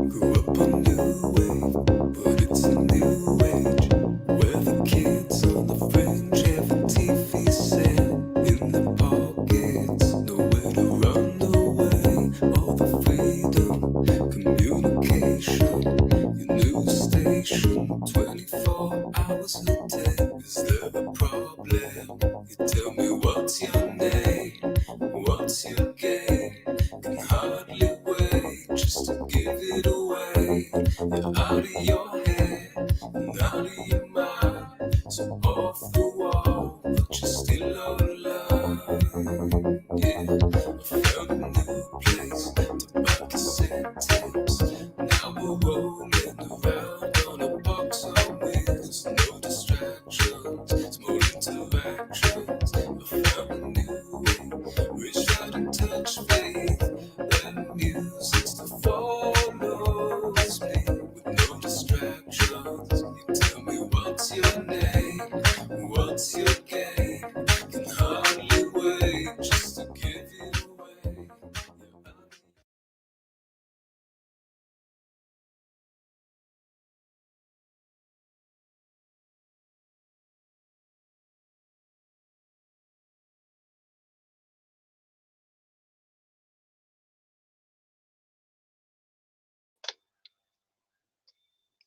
Grew up on new wave, but it's a new age where the kids on the fringe have a TV set in their pockets, nowhere to run away. All the freedom, communication, your news station, 24 hours a day. Is there a problem? You tell me what's your name, what's your game? Can hardly wait just to give it away. You're out of your head and out of your mind, so off the wall, but you're still online. Yeah, I found a new place to buy cassette tapes. Now we're rolling around on a box on wheels. No distractions, small interactions. I found a new way, reach out and touch faith. And music's the follows me with no distractions. You tell me what's your name, what's your game. Can hardly wait just to give it away.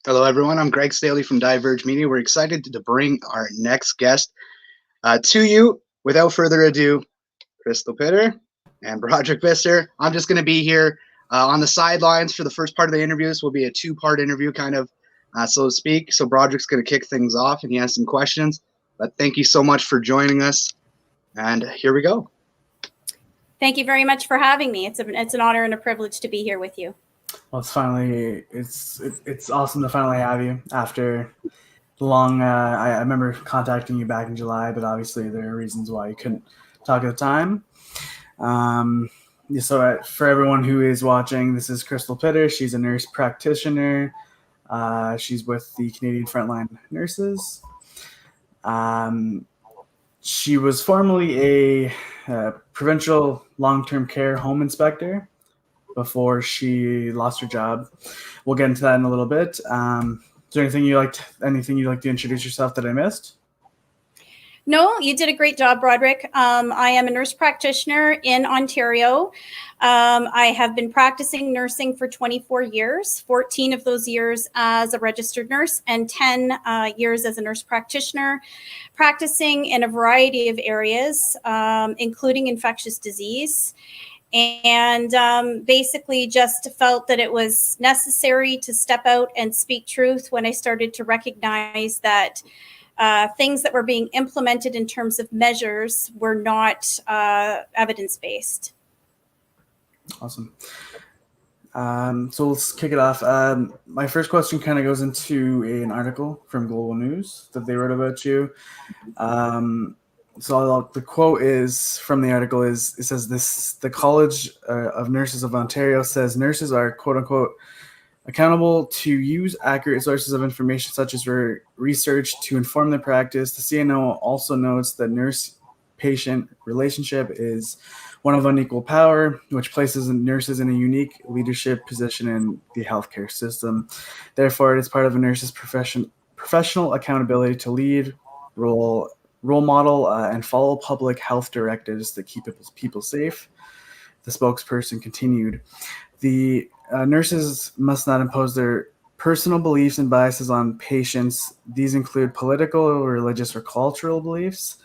Hello, everyone. I'm Greg Staley from Diverge Media. We're excited to bring our next guest to you. Without further ado, Kristal Pitter and Broderick Visser. I'm just going to be here on the sidelines for the first part of the interview. This will be a two-part interview, kind of, so to speak. So Broderick's going to kick things off, and he has some questions. But thank you so much for joining us. And here we go. Thank you very much for having me. It's an honor and a privilege to be here with you. Well, it's awesome to finally have you after the long. I remember contacting you back in July, but obviously there are reasons why you couldn't talk at the time. So for everyone who is watching, this is Kristal Pitter. She's a nurse practitioner. She's with the Canadian Frontline Nurses. She was formerly a provincial long-term care home inspector before she lost her job. We'll get into that in a little bit. Is there anything you'd like to introduce yourself that I missed? No, you did a great job, Broderick. I am a nurse practitioner in Ontario. I have been practicing nursing for 24 years, 14 of those years as a registered nurse and 10 years as a nurse practitioner, practicing in a variety of areas, including infectious disease. And basically just felt that it was necessary to step out and speak truth when I started to recognize that things that were being implemented in terms of measures were not evidence-based. Awesome. So let's kick it off. My first question kind of goes into an article from Global News that they wrote about you. So the quote is from the article it says this: the College of Nurses of Ontario says nurses are quote unquote accountable to use accurate sources of information such as research to inform their practice. The CNO also notes that nurse-patient relationship is one of unequal power, which places nurses in a unique leadership position in the healthcare system. Therefore, it is part of a nurse's professional accountability to lead, role model, and follow public health directives that keep people safe. The spokesperson continued, the nurses must not impose their personal beliefs and biases on patients. These include political, religious, or cultural beliefs.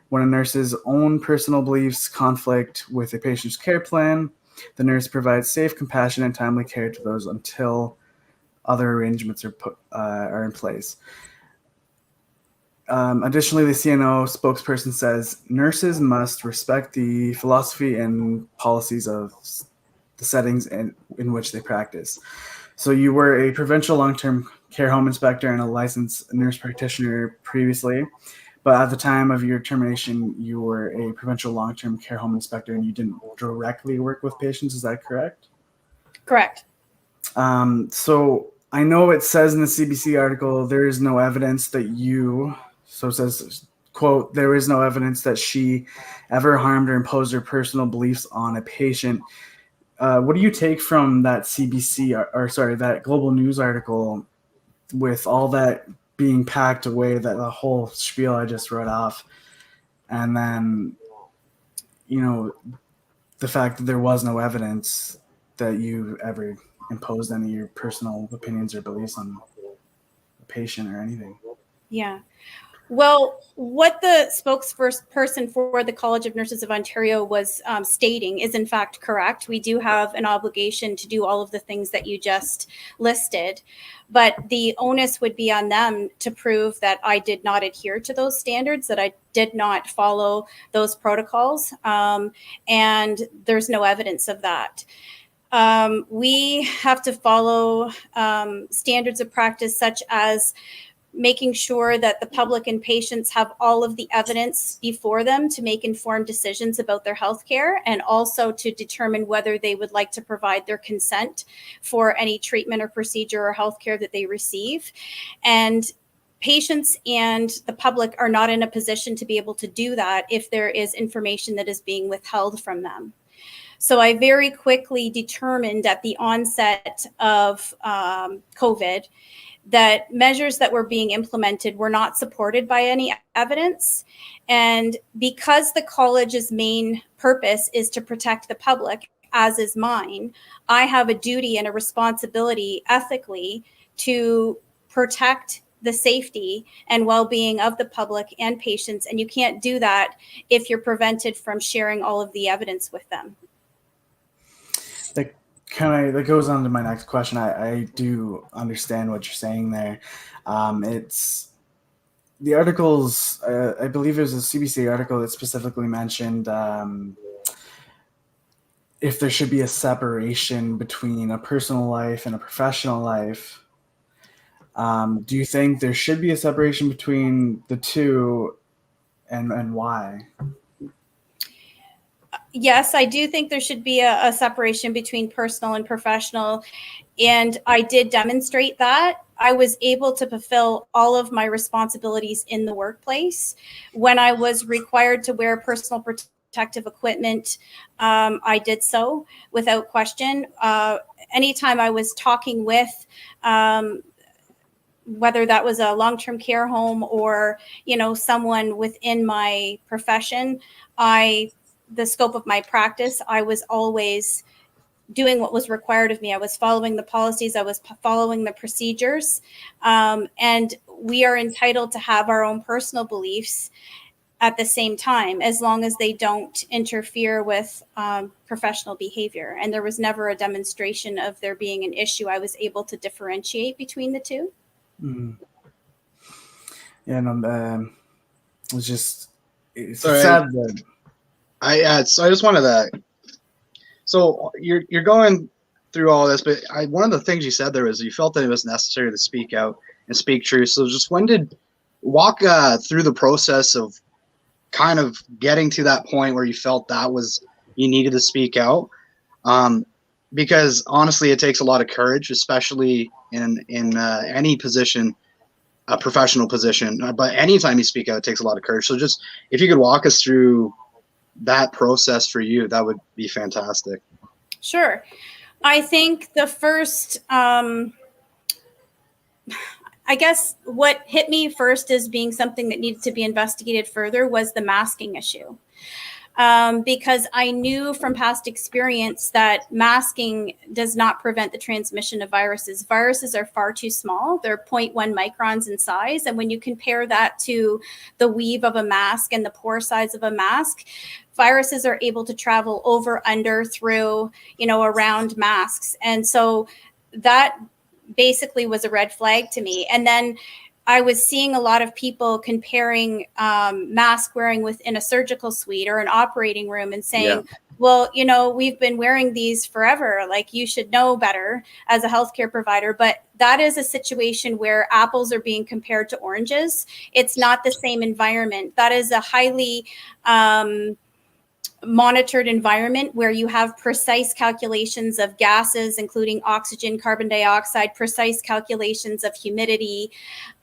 When a nurse's own personal beliefs conflict with a patient's care plan, the nurse provides safe, compassionate, and timely care to those until other arrangements are in place. Additionally, the CNO spokesperson says nurses must respect the philosophy and policies of the settings in which they practice. So you were a provincial long-term care home inspector and a licensed nurse practitioner previously, but at the time of your termination, you were a provincial long-term care home inspector and you didn't directly work with patients. Is that correct? Correct. So I know it says in the CBC article, there is no evidence that so it says, quote, there is no evidence that she ever harmed or imposed her personal beliefs on a patient. what do you take from that CBC or sorry, that Global News article with all that being packed away, that the whole spiel I just wrote off, and then, you know, the fact that there was no evidence that you ever imposed any of your personal opinions or beliefs on a patient or anything? Yeah. Well, what the spokesperson for the College of Nurses of Ontario was stating is in fact correct. We do have an obligation to do all of the things that you just listed, but the onus would be on them to prove that I did not adhere to those standards, that I did not follow those protocols, and there's no evidence of that. We have to follow standards of practice such as making sure that the public and patients have all of the evidence before them to make informed decisions about their healthcare, and also to determine whether they would like to provide their consent for any treatment or procedure or healthcare that they receive. And patients and the public are not in a position to be able to do that if there is information that is being withheld from them. So I very quickly determined at the onset of COVID that measures that were being implemented were not supported by any evidence. And because the college's main purpose is to protect the public, as is mine, I have a duty and a responsibility ethically to protect the safety and well-being of the public and patients. And you can't do that if you're prevented from sharing all of the evidence with them. That goes on to my next question. I do understand what you're saying there. It's the articles, I believe it was a CBC article that specifically mentioned if there should be a separation between a personal life and a professional life. Do you think there should be a separation between the two, and why? Yes, I do think there should be a separation between personal and professional. And I did demonstrate that. I was able to fulfill all of my responsibilities in the workplace. When I was required to wear personal protective equipment, I did so without question. Anytime I was talking with whether that was a long-term care home or, someone within my profession, the scope of my practice, I was always doing what was required of me. I was following the policies. I was following the procedures. And we are entitled to have our own personal beliefs at the same time, as long as they don't interfere with professional behavior. And there was never a demonstration of there being an issue. I was able to differentiate between the two. Mm. Yeah, no, it's Sorry. sad that So I just wanted to. So you're going through all this, but one of the things you said there was you felt that it was necessary to speak out and speak truth. So just walk through the process of kind of getting to that point where you felt that you needed to speak out, because honestly, it takes a lot of courage, especially in any position, a professional position. But anytime you speak out, it takes a lot of courage. So just if you could walk us through that process for you, that would be fantastic. Sure. I think the first, I guess what hit me first as being something that needed to be investigated further was the masking issue. Because I knew from past experience that masking does not prevent the transmission of viruses. Viruses are far too small. They're 0.1 microns in size. And when you compare that to the weave of a mask and the pore size of a mask, viruses are able to travel over, under, through, around masks. And so that basically was a red flag to me. And then I was seeing a lot of people comparing mask wearing within a surgical suite or an operating room and saying, well, we've been wearing these forever. Like, you should know better as a healthcare provider. But that is a situation where apples are being compared to oranges. It's not the same environment. That is a highly monitored environment where you have precise calculations of gases, including oxygen, carbon dioxide, precise calculations of humidity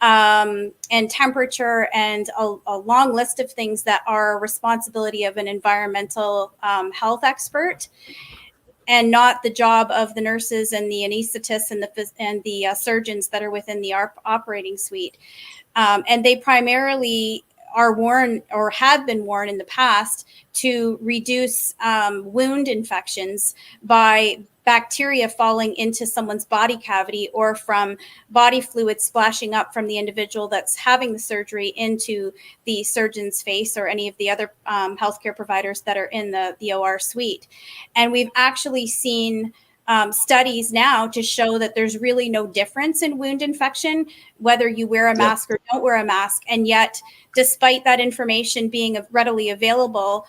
and temperature, and a long list of things that are a responsibility of an environmental health expert. and not the job of the nurses and the anesthetists and the surgeons that are within the operating suite. And they primarily are worn or have been worn in the past to reduce wound infections by bacteria falling into someone's body cavity or from body fluid splashing up from the individual that's having the surgery into the surgeon's face or any of the other healthcare providers that are in the OR suite. And we've actually seen studies now to show that there's really no difference in wound infection, whether you wear a mask or don't wear a mask. And yet, despite that information being readily available,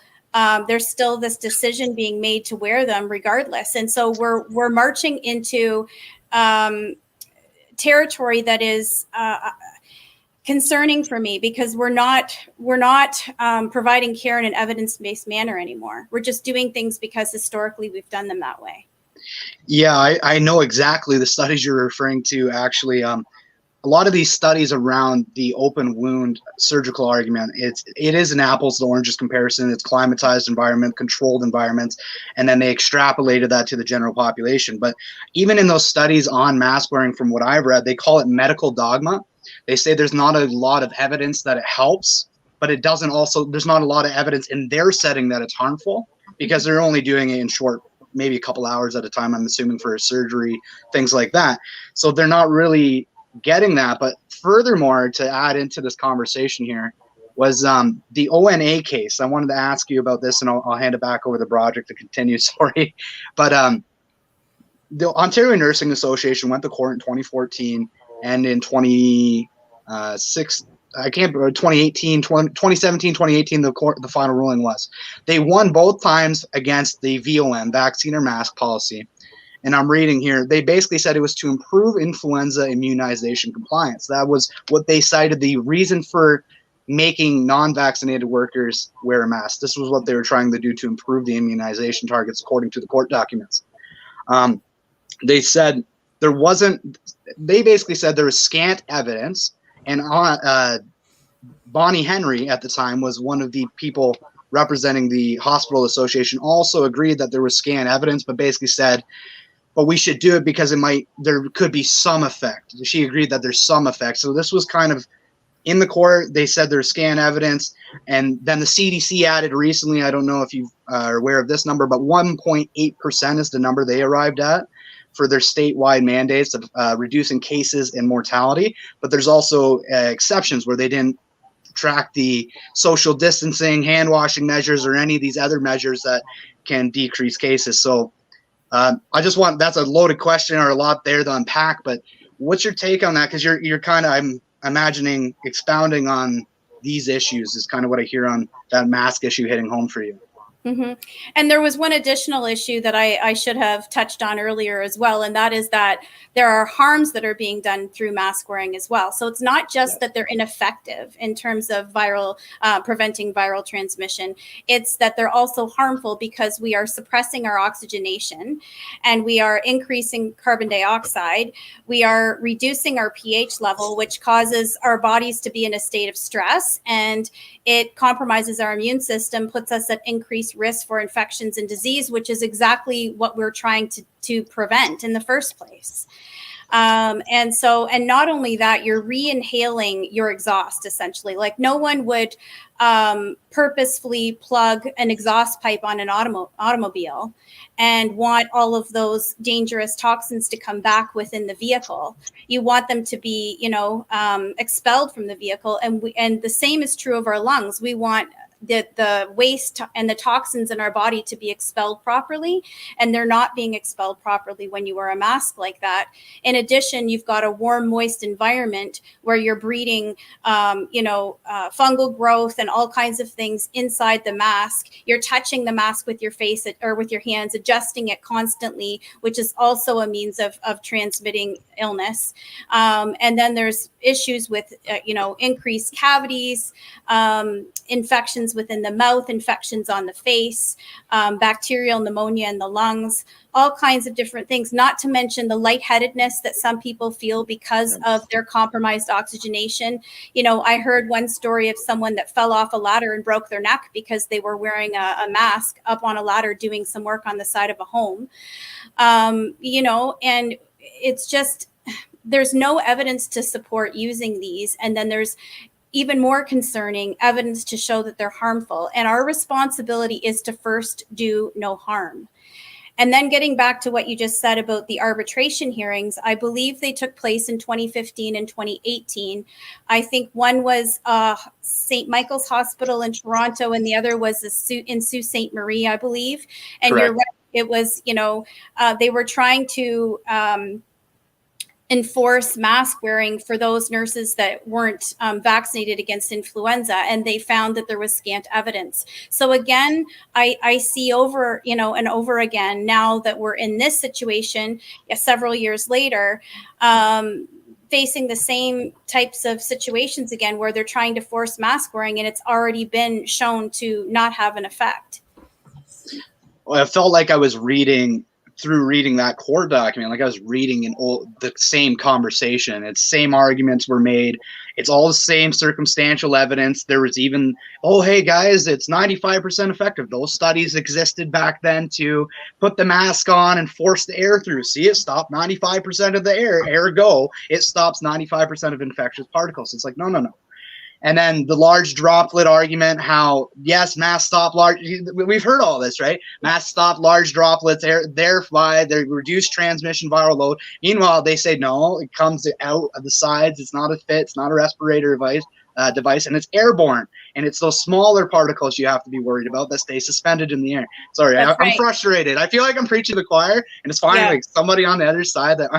there's still this decision being made to wear them regardless. And so we're marching into territory that is concerning for me, because we're not providing care in an evidence-based manner anymore. We're just doing things because historically we've done them that way. Yeah, I know exactly the studies you're referring to. Actually, a lot of these studies around the open wound surgical argument, it is an apples to oranges comparison. It's climatized environment, controlled environments, and then they extrapolated that to the general population. But even in those studies on mask wearing, from what I've read, they call it medical dogma. They say there's not a lot of evidence that it helps, but it doesn't also, there's not a lot of evidence in their setting that it's harmful, because they're only doing it in short, maybe a couple hours at a time, I'm assuming, for a surgery, things like that. So they're not really getting that. But furthermore, to add into this conversation here was the ONA case. I wanted to ask you about this, and I'll hand it back over to Broderick to continue. Sorry. But the Ontario Nursing Association went to court in 2014 and in 2017, 2018, the final ruling was. They won both times against the VOM, vaccine or mask policy. And I'm reading here, they basically said it was to improve influenza immunization compliance. That was what they cited, the reason for making non-vaccinated workers wear a mask. This was what they were trying to do to improve the immunization targets, according to the court documents. They said they basically said there was scant evidence. And Bonnie Henry at the time was one of the people representing the hospital association, also agreed that there was scant evidence, but basically said, but we should do it because there could be some effect. She agreed that there's some effect. So this was kind of in the court. They said there's scant evidence. And then the CDC added recently, I don't know if you are aware of this number, but 1.8% is the number they arrived at for their statewide mandates of reducing cases and mortality. But there's also exceptions where they didn't track the social distancing, hand washing measures, or any of these other measures that can decrease cases. So that's a loaded question, or a lot there to unpack, but what's your take on that? Because you're kind of, I'm imagining, expounding on these issues is kind of what I hear on that mask issue hitting home for you. Mm-hmm. And there was one additional issue that I should have touched on earlier as well, and that is that there are harms that are being done through mask wearing as well. So it's not just that they're ineffective in terms of preventing viral transmission. It's that they're also harmful because we are suppressing our oxygenation, and we are increasing carbon dioxide. We are reducing our pH level, which causes our bodies to be in a state of stress, and it compromises our immune system, puts us at increased risk for infections and disease, which is exactly what we're trying to prevent in the first place. And not only that, you're re-inhaling your exhaust, essentially. Like, no one would purposefully plug an exhaust pipe on an automobile and want all of those dangerous toxins to come back within the vehicle. You want them to be, expelled from the vehicle. And the same is true of our lungs. We want the waste and the toxins in our body to be expelled properly, and they're not being expelled properly when you wear a mask like that. In addition, you've got a warm, moist environment where you're breeding, fungal growth and all kinds of things inside the mask. You're touching the mask with your face or with your hands, adjusting it constantly, which is also a means of transmitting illness. And then there's issues with, increased cavities, infections infections within the mouth, infections on the face, bacterial pneumonia in the lungs, all kinds of different things, not to mention the lightheadedness that some people feel because of their compromised oxygenation. You know, I heard one story of someone that fell off a ladder and broke their neck because they were wearing a mask up on a ladder doing some work on the side of a home. You know, and it's just, there's no evidence to support using these. And then there's even more concerning evidence to show that they're harmful. And our responsibility is to first do no harm. And then getting back to what you just said about the arbitration hearings, I believe they took place in 2015 and 2018. I think one was St. Michael's Hospital in Toronto, and the other was in Sault Ste. Marie, I believe. And Correct. you're right, it was, you know, they were trying to enforce mask wearing for those nurses that weren't vaccinated against influenza, and they found that there was scant evidence. So again, I see over, you know, and over again, now that we're in this situation several years later, facing the same types of situations again, where they're trying to force mask wearing, and it's already been shown to not have an effect. Well, I felt like I was reading that court document, like I was reading the same conversation. It's same arguments were made. It's all the same circumstantial evidence. There was even, oh, hey guys, it's 95% effective. Those studies existed back then to put the mask on and force the air through. See, it stopped 95% of the air. Ergo, it stops 95% of infectious particles. It's like, no. And then the large droplet argument, how, yes, masks stop large. We've heard all this, right? Masks stop large droplets, thereby they reduce transmission viral load. Meanwhile, they say, no, it comes out of the sides. It's not a fit. It's not a respirator device, and it's airborne. And it's those smaller particles you have to be worried about that stay suspended in the air. Sorry, I'm frustrated. I feel like I'm preaching to the choir, and it's finally like somebody on the other side that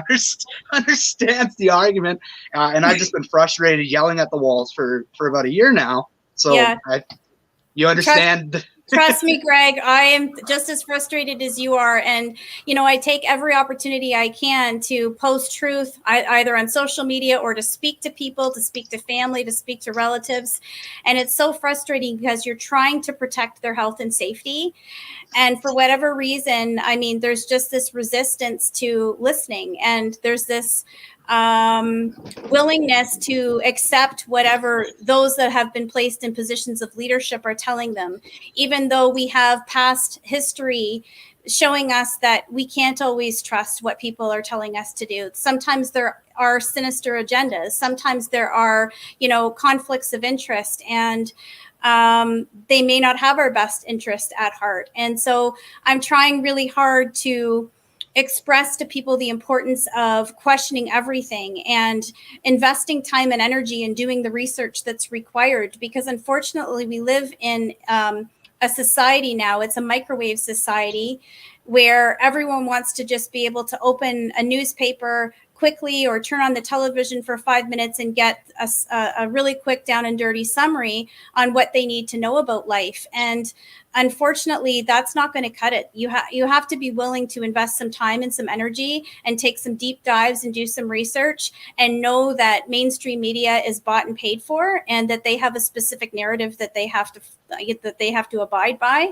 understands the argument. And I've just been frustrated yelling at the walls for about a year now. So you understand. Trust me, Greg, I am just as frustrated as you are. And, you know, I take every opportunity I can to post truth either on social media or to speak to people, to speak to family, to speak to relatives. And it's so frustrating because you're trying to protect their health and safety. And for whatever reason, I mean, there's just this resistance to listening. And there's this willingness to accept whatever those that have been placed in positions of leadership are telling them, even though we have past history showing us that we can't always trust what people are telling us to do. Sometimes there are sinister agendas. Sometimes there are, you know, conflicts of interest, and they may not have our best interest at heart. And so I'm trying really hard to express to people the importance of questioning everything and investing time and energy in doing the research that's required, because unfortunately we live in a society now, it's a microwave society, where everyone wants to just be able to open a newspaper quickly or turn on the television for 5 minutes and get a really quick down and dirty summary on what they need to know about life. And unfortunately, that's not going to cut it. You have to be willing to invest some time and some energy and take some deep dives and do some research, and know that mainstream media is bought and paid for, and that they have a specific narrative that they have to abide by.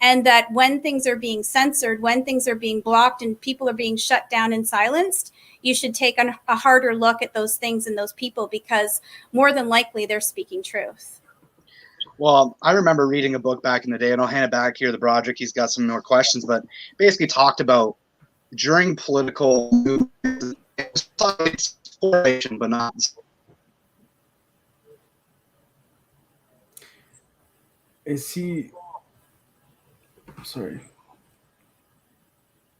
And that when things are being censored, when things are being blocked and people are being shut down and silenced, you should take a harder look at those things and those people, because more than likely they're speaking truth. Well, I remember reading a book back in the day, and I'll hand it back here to Broderick. He's got some more questions, but basically talked about during political movements, but not. Is he? Sorry.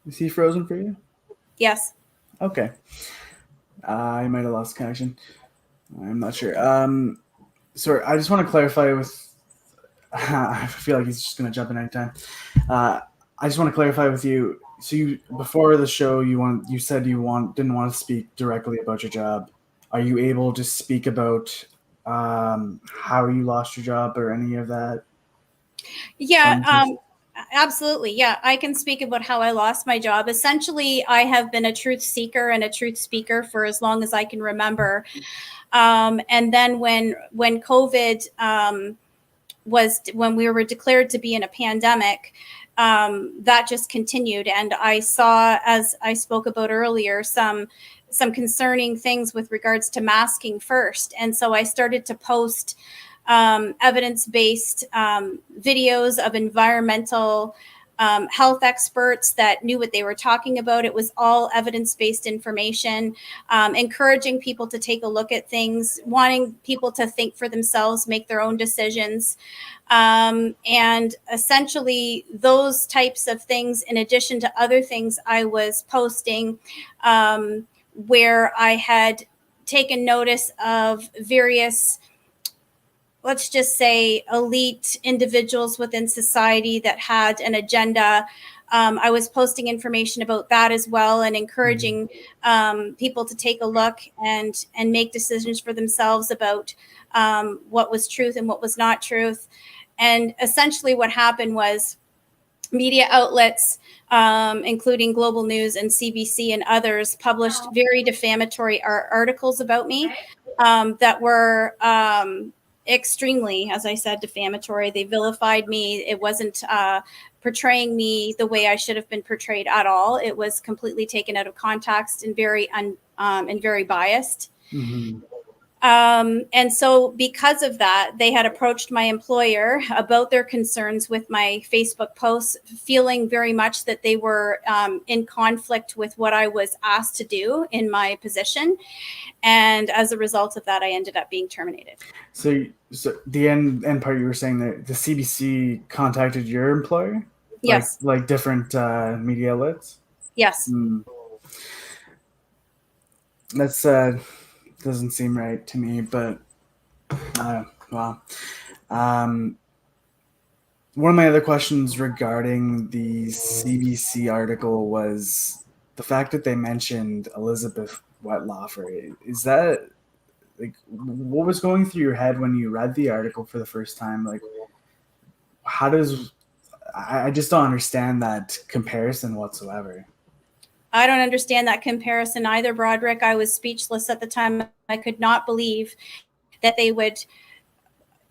Is he frozen for you? Yes. Okay. I might have lost connection. I'm not sure. Sorry, I just want to clarify with. I feel like he's just going to jump in anytime. I just want to clarify with you. So you, before the show, you said you didn't want to speak directly about your job. Are you able to speak about how you lost your job or any of that? Yeah. Absolutely. Yeah, I can speak about how I lost my job. Essentially, I have been a truth seeker and a truth speaker for as long as I can remember. And then when COVID when we were declared to be in a pandemic, that just continued. And I saw, as I spoke about earlier, some concerning things with regards to masking first. And so I started to post evidence-based videos of environmental health experts that knew what they were talking about. It was all evidence-based information, encouraging people to take a look at things, wanting people to think for themselves, make their own decisions. And essentially those types of things, in addition to other things I was posting, where I had taken notice of various, let's just say, elite individuals within society that had an agenda. I was posting information about that as well, and encouraging people to take a look and make decisions for themselves about what was truth and what was not truth. And essentially what happened was media outlets, including Global News and CBC and others, published very defamatory articles about me that were extremely, as I said, defamatory. They vilified me. It wasn't portraying me the way I should have been portrayed at all. It was completely taken out of context and very biased. Mm-hmm. And so because of that, they had approached my employer about their concerns with my Facebook posts, feeling very much that they were in conflict with what I was asked to do in my position. And as a result of that, I ended up being terminated. So the end part, you were saying that the CBC contacted your employer? Yes. Like different media outlets? Yes. That's doesn't seem right to me, but wow. One of my other questions regarding the CBC article was the fact that they mentioned Elizabeth Wettlaufer. Is that, like, what was going through your head when you read the article for the first time? Like, how does, I just don't understand that comparison whatsoever. I don't understand that comparison either, Broderick. I was speechless at the time. I could not believe that they would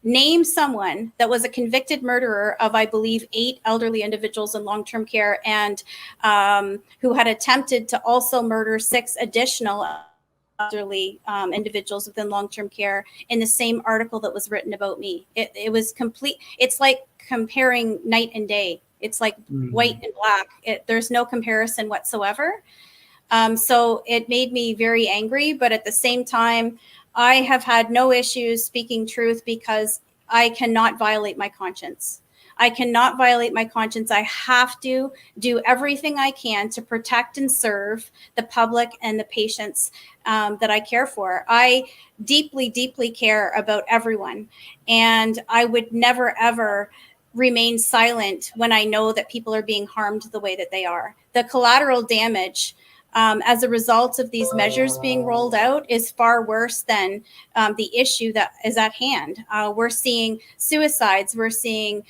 name someone that was a convicted murderer of, I believe, 8 elderly individuals in long-term care, and who had attempted to also murder 6 additional elderly individuals within long-term care in the same article that was written about me. It was complete. It's like comparing night and day. It's like white and black. There's no comparison whatsoever. So it made me very angry, but at the same time, I have had no issues speaking truth because I cannot violate my conscience. I cannot violate my conscience. I have to do everything I can to protect and serve the public and the patients that I care for. I deeply, deeply care about everyone. And I would never, ever remain silent when I know that people are being harmed the way that they are. The collateral damage as a result of these measures being rolled out is far worse than the issue that is at hand. We're seeing suicides. We're seeing,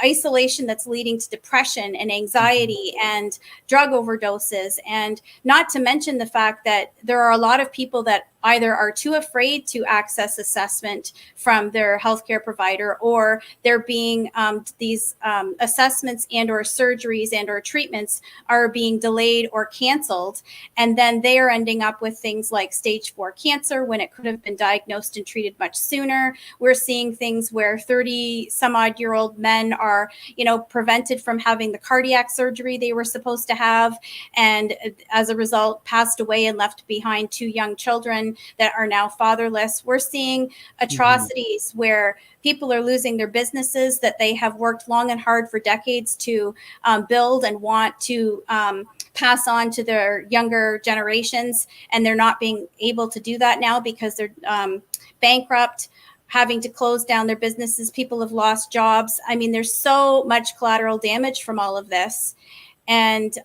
isolation that's leading to depression and anxiety and drug overdoses. And not to mention the fact that there are a lot of people that either are too afraid to access assessment from their healthcare provider, or they're being these assessments and or surgeries and or treatments are being delayed or canceled. And then they are ending up with things like stage 4 cancer when it could have been diagnosed and treated much sooner. We're seeing things where 30 some odd year old men are, prevented from having the cardiac surgery they were supposed to have. And as a result, passed away and left behind 2 young children that are now fatherless. We're seeing atrocities where people are losing their businesses that they have worked long and hard for decades to build and want to pass on to their younger generations. And they're not being able to do that now because they're bankrupt, having to close down their businesses. People have lost jobs. I mean, there's so much collateral damage from all of this. And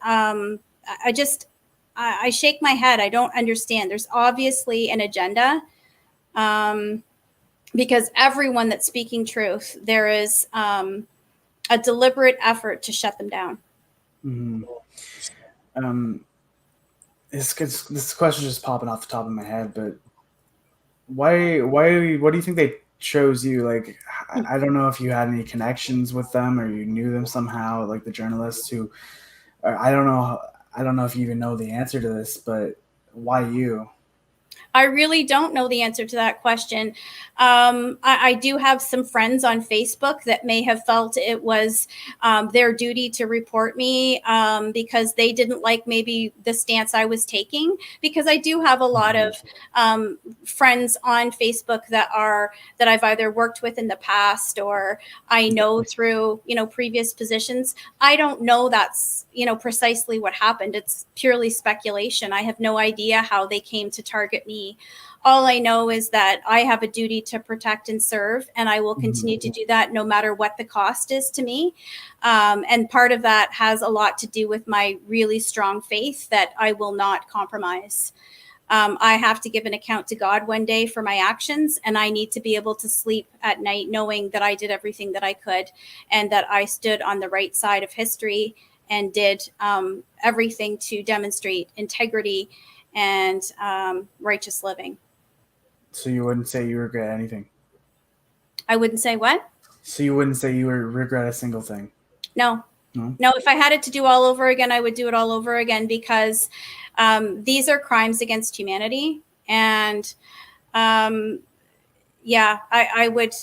I shake my head. I don't understand. There's obviously an agenda because everyone that's speaking truth, there is a deliberate effort to shut them down. This question is just popping off the top of my head, but what do you think they chose you, like, I don't know if you had any connections with them or you knew them somehow, like the journalists who, or I don't know if you even know the answer to this, but why you? I really don't know the answer to that question. I do have some friends on Facebook that may have felt it was their duty to report me because they didn't like maybe the stance I was taking. Because I do have a lot of friends on Facebook that I've either worked with in the past or I know through previous positions. I don't know that's precisely what happened. It's purely speculation. I have no idea how they came to target me. All I know is that I have a duty to protect and serve, and I will continue to do that no matter what the cost is to me. And part of that has a lot to do with my really strong faith that I will not compromise. I have to give an account to God one day for my actions, and I need to be able to sleep at night knowing that I did everything that I could and that I stood on the right side of history and did everything to demonstrate integrity and righteous living. So you wouldn't say you regret anything? I wouldn't say what? So you wouldn't say you regret a single thing? No. No? No, if I had it to do all over again, I would do it all over again because these are crimes against humanity. And yeah, I would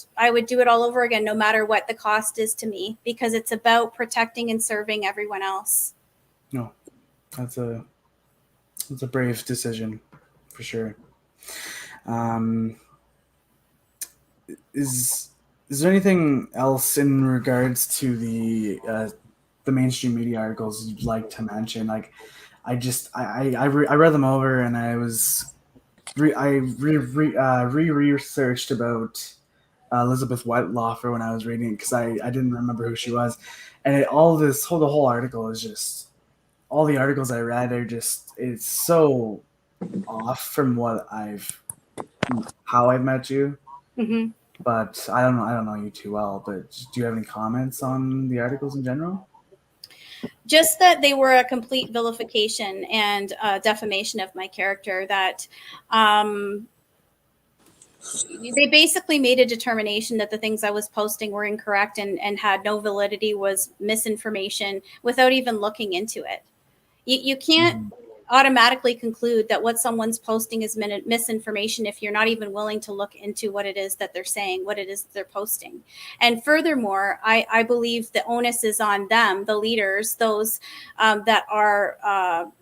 do it all over again, no matter what the cost is to me, because it's about protecting and serving everyone else. No, that's a brave decision for sure. Is there anything else in regards to the mainstream media articles you'd like to mention? Like, I read them over and I was researched about Elizabeth Whiteloffer when I was reading it because I didn't remember who she was, and the whole article is just, all the articles I read are just, it's so off from how I've met you. Mm-hmm. But I don't know you too well, but do you have any comments on the articles in general? Just that they were a complete vilification and defamation of my character, that they basically made a determination that the things I was posting were incorrect and had no validity, was misinformation, without even looking into it. You can't automatically conclude that what someone's posting is misinformation if you're not even willing to look into what it is that they're saying, what it is they're posting. And furthermore, I believe the onus is on them, the leaders, those that are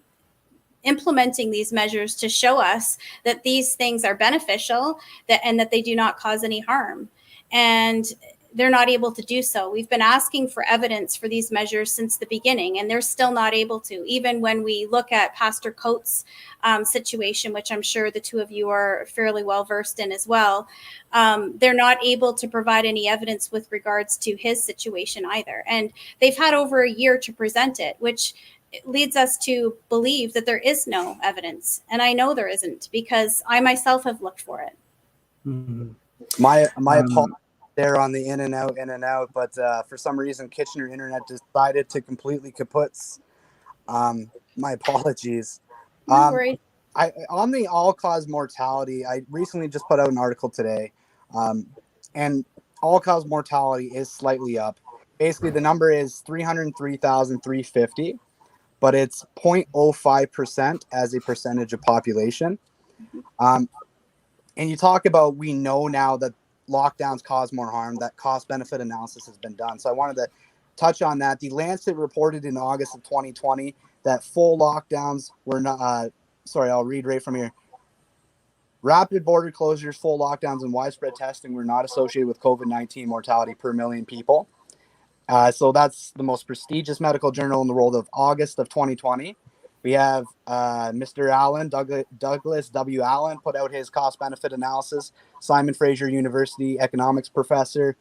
implementing these measures to show us that these things are beneficial, and that they do not cause any harm. And they're not able to do so. We've been asking for evidence for these measures since the beginning, and they're still not able to. Even when we look at Pastor Coates' situation, which I'm sure the two of you are fairly well versed in as well, they're not able to provide any evidence with regards to his situation either. And they've had over a year to present it, which leads us to believe that there is no evidence. And I know there isn't, because I myself have looked for it. Mm-hmm. My apologies there on the in and out, but for some reason Kitchener Internet decided to completely kaput. My apologies. No worries. On the all cause mortality, I recently just put out an article today, and all cause mortality is slightly up. Basically, the number is 303,350, but it's 0.05% as a percentage of population. And you talk about, we know now that lockdowns cause more harm, that cost-benefit analysis has been done. So I wanted to touch on that. The Lancet reported in August of 2020 that full lockdowns were not, I'll read right from here. Rapid border closures, full lockdowns, and widespread testing were not associated with COVID-19 mortality per million people. So that's the most prestigious medical journal in the world of August of 2020. We have Mr. Allen, Douglas W. Allen, put out his cost-benefit analysis, Simon Fraser University economics professor.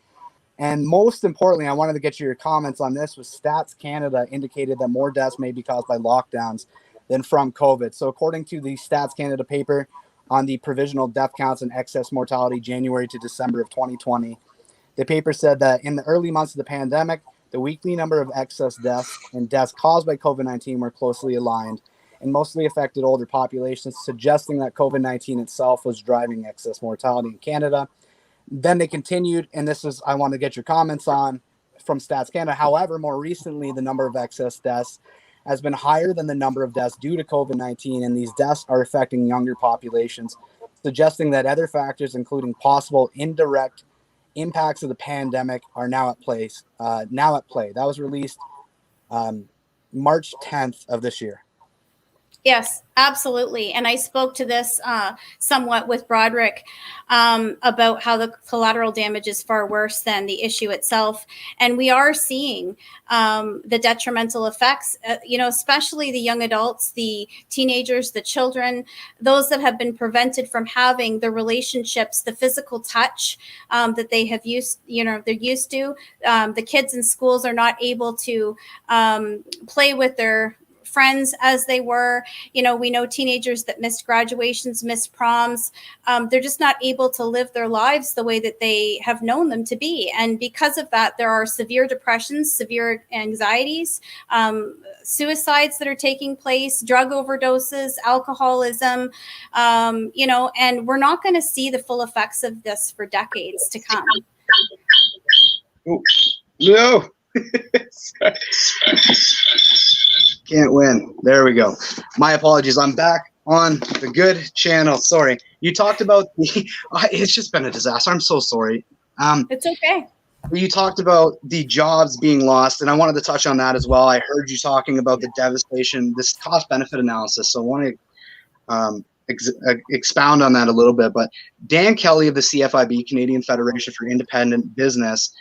And most importantly, I wanted to get your comments on this, was Stats Canada indicated that more deaths may be caused by lockdowns than from COVID. So according to the Stats Canada paper on the provisional death counts and excess mortality January to December of 2020, the paper said that in the early months of the pandemic, the weekly number of excess deaths and deaths caused by COVID-19 were closely aligned and mostly affected older populations, suggesting that COVID-19 itself was driving excess mortality in Canada. Then they continued, and this is I want to get your comments on from Stats Canada. However, more recently, the number of excess deaths has been higher than the number of deaths due to COVID-19, and these deaths are affecting younger populations, suggesting that other factors, including possible indirect impacts of the pandemic, are now at play. That was released March 10th of this year. Yes, absolutely. And I spoke to this somewhat with Broderick about how the collateral damage is far worse than the issue itself. And we are seeing the detrimental effects, especially the young adults, the teenagers, the children, those that have been prevented from having the relationships, the physical touch that they have they're used to. The kids in schools are not able to play with their friends as they were. We know teenagers that missed graduations, missed proms. They're just not able to live their lives the way that they have known them to be. And because of that, there are severe depressions, severe anxieties, suicides that are taking place, drug overdoses, alcoholism, and we're not going to see the full effects of this for decades to come. Ooh, no. Can't win. There we go. My apologies. I'm back on the good channel. Sorry. You talked about it's just been a disaster. I'm so sorry. It's okay. You talked about the jobs being lost, and I wanted to touch on that as well. I heard you talking about the devastation, this cost-benefit analysis. So I want to expound on that a little bit. But Dan Kelly of the CFIB, Canadian Federation for Independent Business,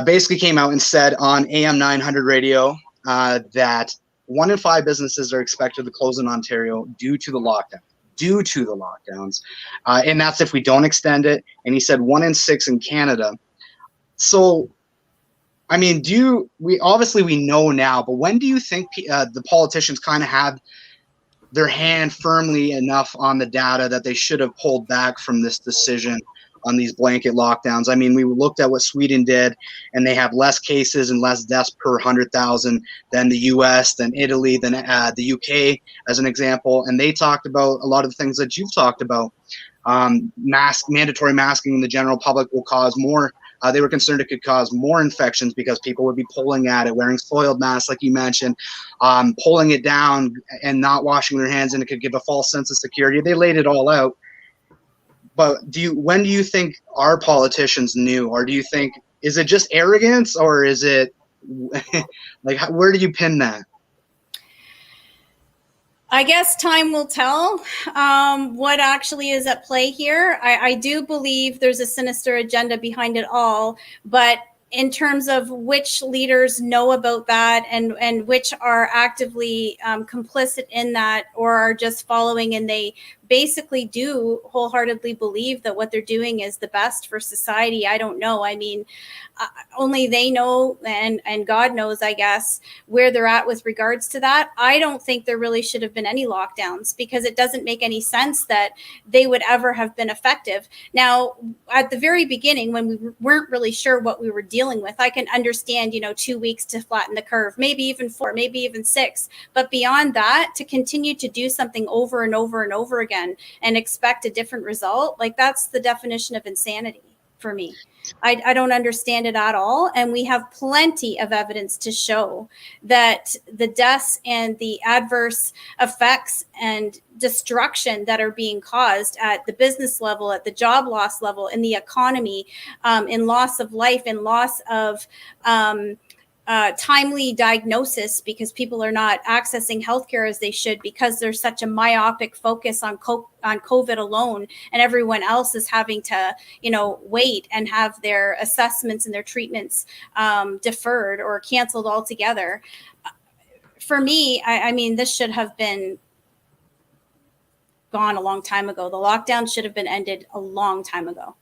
basically came out and said on AM 900 radio that 1 in 5 businesses are expected to close in Ontario due to the lockdowns. And that's if we don't extend it. And he said 1 in 6 in Canada. So, I mean, we know now, but when do you think the politicians kind of had their hand firmly enough on the data that they should have pulled back from this decision on these blanket lockdowns? I mean, we looked at what Sweden did, and they have less cases and less deaths per 100,000 than the US, than Italy, than the UK, as an example. And they talked about a lot of the things that you've talked about. Mandatory masking in the general public will cause more. They were concerned it could cause more infections because people would be pulling at it, wearing soiled masks, like you mentioned, pulling it down and not washing their hands, and it could give a false sense of security. They laid it all out. But when do you think our politicians knew, or do you think, is it just arrogance, or is it like, where do you pin that? I guess time will tell what actually is at play here. I do believe there's a sinister agenda behind it all, but in terms of which leaders know about that and which are actively complicit in that, or are just following, and they basically do wholeheartedly believe that what they're doing is the best for society, I don't know. I mean, only they know, and God knows, I guess, where they're at with regards to that. I don't think there really should have been any lockdowns, because it doesn't make any sense that they would ever have been effective. Now, at the very beginning, when we weren't really sure what we were dealing with, I can understand, 2 weeks to flatten the curve, maybe even 4, maybe even 6. But beyond that, to continue to do something over and over and over again and expect a different result, like, that's the definition of insanity for me. I don't understand it at all. And we have plenty of evidence to show that the deaths and the adverse effects and destruction that are being caused at the business level, at the job loss level, in the economy, in loss of life, in loss of timely diagnosis, because people are not accessing healthcare as they should, because there's such a myopic focus on COVID alone, and everyone else is having to, wait and have their assessments and their treatments deferred or canceled altogether. For me, I mean, this should have been gone a long time ago. The lockdown should have been ended a long time ago.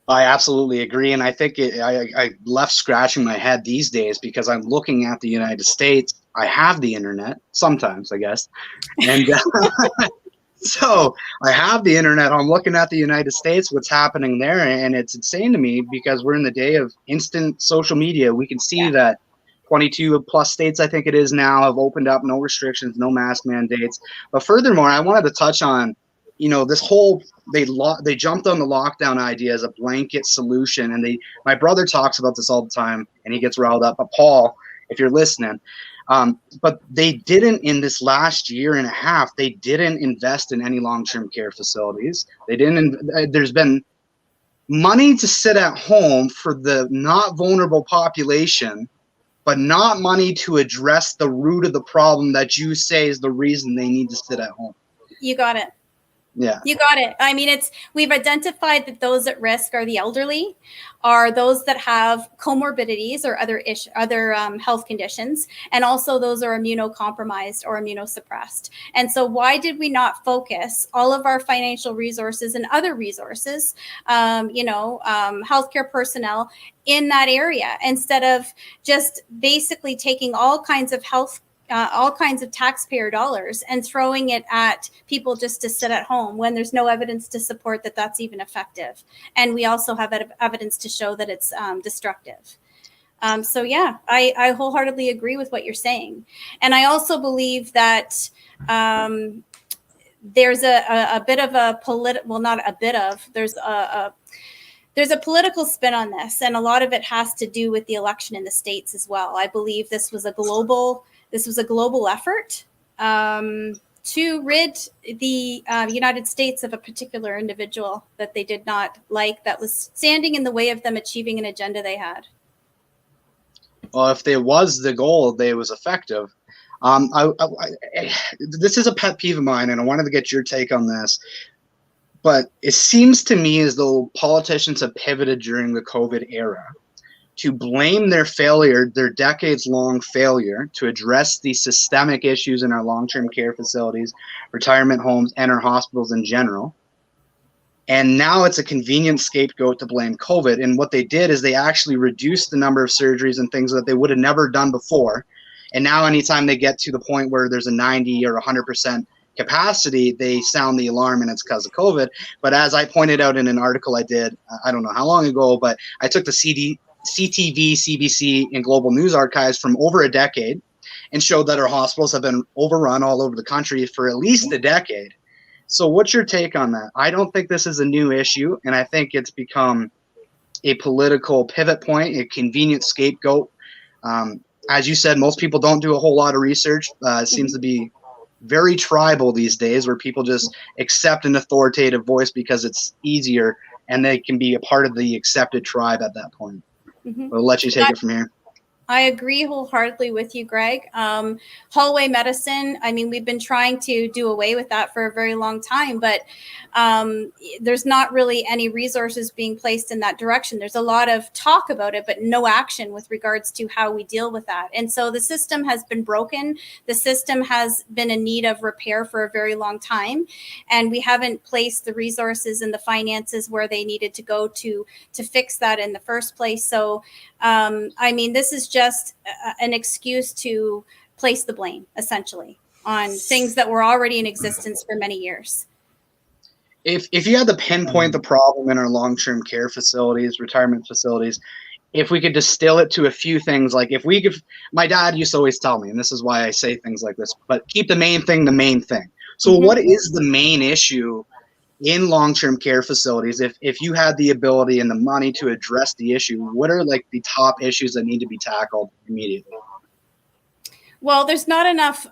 I absolutely agree, and I think I left scratching my head these days, because I'm looking at the United States. I have the internet sometimes, I guess, and so I have the internet. I'm looking at the United States, what's happening there, and it's insane to me, because we're in the day of instant social media. We can see that 22 plus states, I think it is now, have opened up, no restrictions, no mask mandates. But furthermore, I wanted to touch on this whole they jumped on the lockdown idea as a blanket solution, and my brother talks about this all the time, and he gets riled up. But Paul, if you're listening, but they didn't, in this last year and a half, they didn't invest in any long-term care facilities. They didn't. There's been money to sit at home for the not vulnerable population, but not money to address the root of the problem that you say is the reason they need to sit at home. You got it. Yeah. You got it. I mean, we've identified that those at risk are the elderly, are those that have comorbidities or other health conditions, and also those are immunocompromised or immunosuppressed. And so why did we not focus all of our financial resources and other resources, healthcare personnel in that area, instead of just basically taking all kinds of taxpayer dollars and throwing it at people just to sit at home when there's no evidence to support that that's even effective. And we also have evidence to show that it's destructive. So yeah, I wholeheartedly agree with what you're saying. And I also believe that there's a bit of a there's a political spin on this, and a lot of it has to do with the election in the States as well. I believe this was a global effort to rid the United States of a particular individual that they did not like, that was standing in the way of them achieving an agenda they had. Well, if there was the goal, they was effective. This is a pet peeve of mine, and I wanted to get your take on this. But it seems to me as though politicians have pivoted during the COVID era to blame their failure, their decades-long failure to address the systemic issues in our long-term care facilities, retirement homes, and our hospitals in general. And now it's a convenient scapegoat to blame COVID. And what they did is they actually reduced the number of surgeries and things that they would have never done before. And now anytime they get to the point where there's a 90 or 100% capacity, they sound the alarm, and it's because of COVID. But as I pointed out in an article I did, I don't know how long ago, but I took the CTV, CBC, and Global News archives from over a decade and showed that our hospitals have been overrun all over the country for at least a decade. So what's your take on that? I don't think this is a new issue, and I think it's become a political pivot point, a convenient scapegoat. As you said, most people don't do a whole lot of research. It seems to be very tribal these days, where people just accept an authoritative voice because it's easier, and they can be a part of the accepted tribe at that point. I'll let you take it from here. I agree wholeheartedly with you, Greg. Hallway medicine, I mean, we've been trying to do away with that for a very long time, but there's not really any resources being placed in that direction. There's a lot of talk about it, but no action with regards to how we deal with that. And so the system has been broken. The system has been in need of repair for a very long time, and we haven't placed the resources and the finances where they needed to go to fix that in the first place. So, I mean, this is just an excuse to place the blame, essentially, on things that were already in existence for many years. If you had to pinpoint the problem in our long-term care facilities, retirement facilities, if we could distill it to a few things, like if we could, my dad used to always tell me, and this is why I say things like this, but keep the main thing the main thing. So what is the main issue in long-term care facilities? If you had the ability and the money to address the issue, what are like the top issues that need to be tackled immediately? Well, there's not enough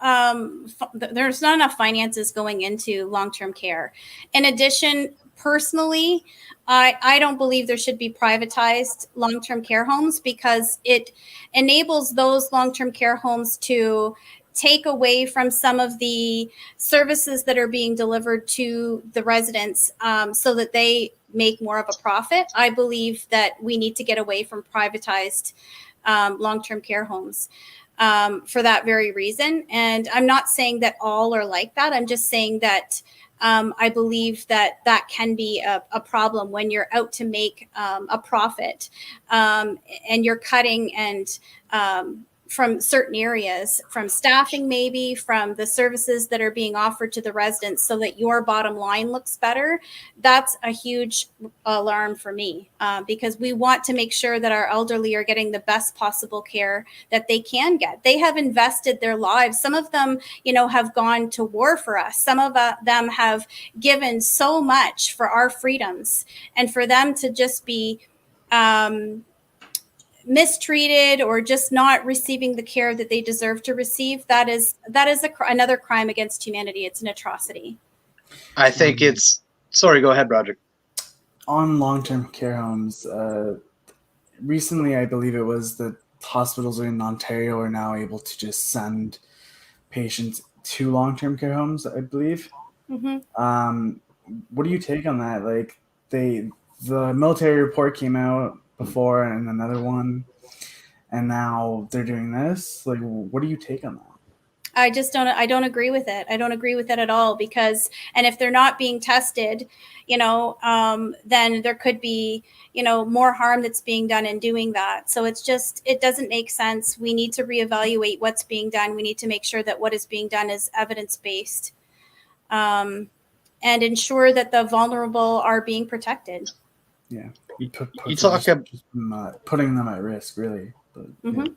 finances going into long-term care. In addition, personally, I don't believe there should be privatized long-term care homes, because it enables those long-term care homes to take away from some of the services that are being delivered to the residents, so that they make more of a profit. I believe that we need to get away from privatized long-term care homes for that very reason. And I'm not saying that all are like that. I'm just saying that I believe that that can be a problem when you're out to make a profit, and you're cutting and from certain areas, from staffing, maybe from the services that are being offered to the residents, so that your bottom line looks better. That's a huge alarm for me, because we want to make sure that our elderly are getting the best possible care that they can get. They have invested their lives. Some of them, have gone to war for us. Some of them have given so much for our freedoms, and for them to just be mistreated or just not receiving the care that they deserve to receive, that is another crime against humanity. It's an atrocity. I think it's, sorry, go ahead, Roger. On long-term care homes, recently I believe it was the hospitals in Ontario are now able to just send patients to long-term care homes, I believe. Mm-hmm. What do you take on that? Like, the military report came out before, and another one, and now they're doing this. Like, what do you take on that? I don't agree with it. I don't agree with it at all, because, and if they're not being tested, then there could be, more harm that's being done in doing that. So it doesn't make sense. We need to reevaluate what's being done. We need to make sure that what is being done is evidence-based, and ensure that the vulnerable are being protected. Yeah. You talk about putting them at risk, really. But, Mm-hmm.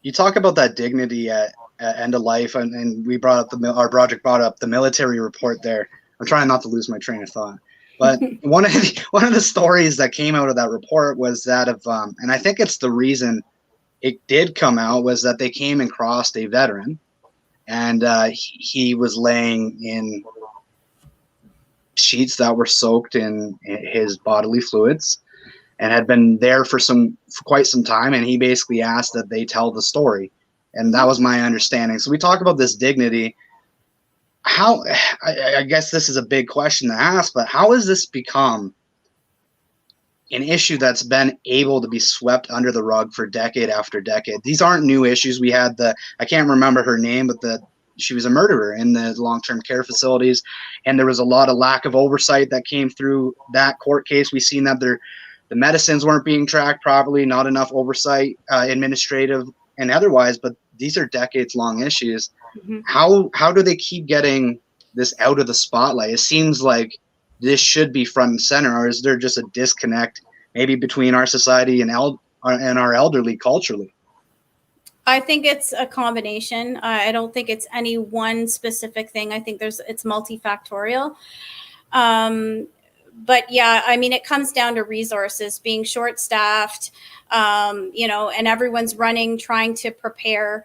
You talk about that dignity at end of life, and we brought up our project brought up the military report there. I'm trying not to lose my train of thought, but one of the stories that came out of that report was that of, and I think it's the reason it did come out, was that they came and crossed a veteran, and he was laying in sheets that were soaked in his bodily fluids, and had been there for quite some time, and he basically asked that they tell the story, and that was my understanding. So we talk about this dignity. How, I guess this is a big question to ask, but how has this become an issue that's been able to be swept under the rug for decade after decade? These aren't new issues. We had I can't remember her name, but she was a murderer in the long-term care facilities, and there was a lot of lack of oversight that came through that court case. We've seen that the medicines weren't being tracked properly, not enough oversight, administrative and otherwise, but these are decades-long issues. Mm-hmm. How do they keep getting this out of the spotlight? It seems like this should be front and center, or is there just a disconnect maybe between our society and our elderly culturally? I think it's a combination. I don't think it's any one specific thing. I think it's multifactorial. But yeah, I mean, it comes down to resources, being short-staffed, and everyone's trying to provide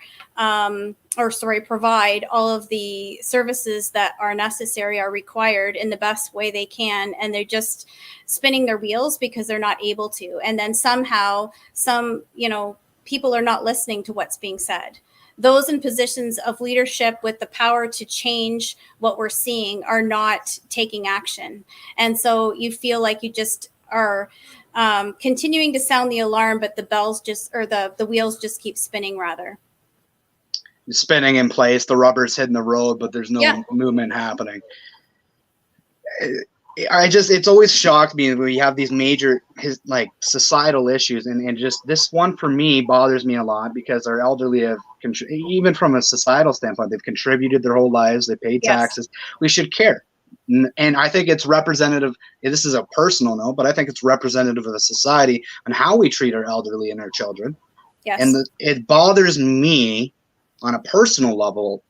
all of the services that are necessary, are required in the best way they can. And they're just spinning their wheels because they're not able to. And then somehow people are not listening to what's being said. Those in positions of leadership with the power to change what we're seeing are not taking action. And so you feel like you just are continuing to sound the alarm, but the wheels just keep spinning, rather. Spinning in place, the rubber's hitting the road, but there's no movement happening. It's always shocked me when we have these major societal issues, and just this one for me bothers me a lot, because our elderly have, even from a societal standpoint, they've contributed their whole lives, they pay taxes. We should care. And I think it's representative. This is a personal note, but I think it's representative of a society on how we treat our elderly and our children. Yes. And it bothers me on a personal level,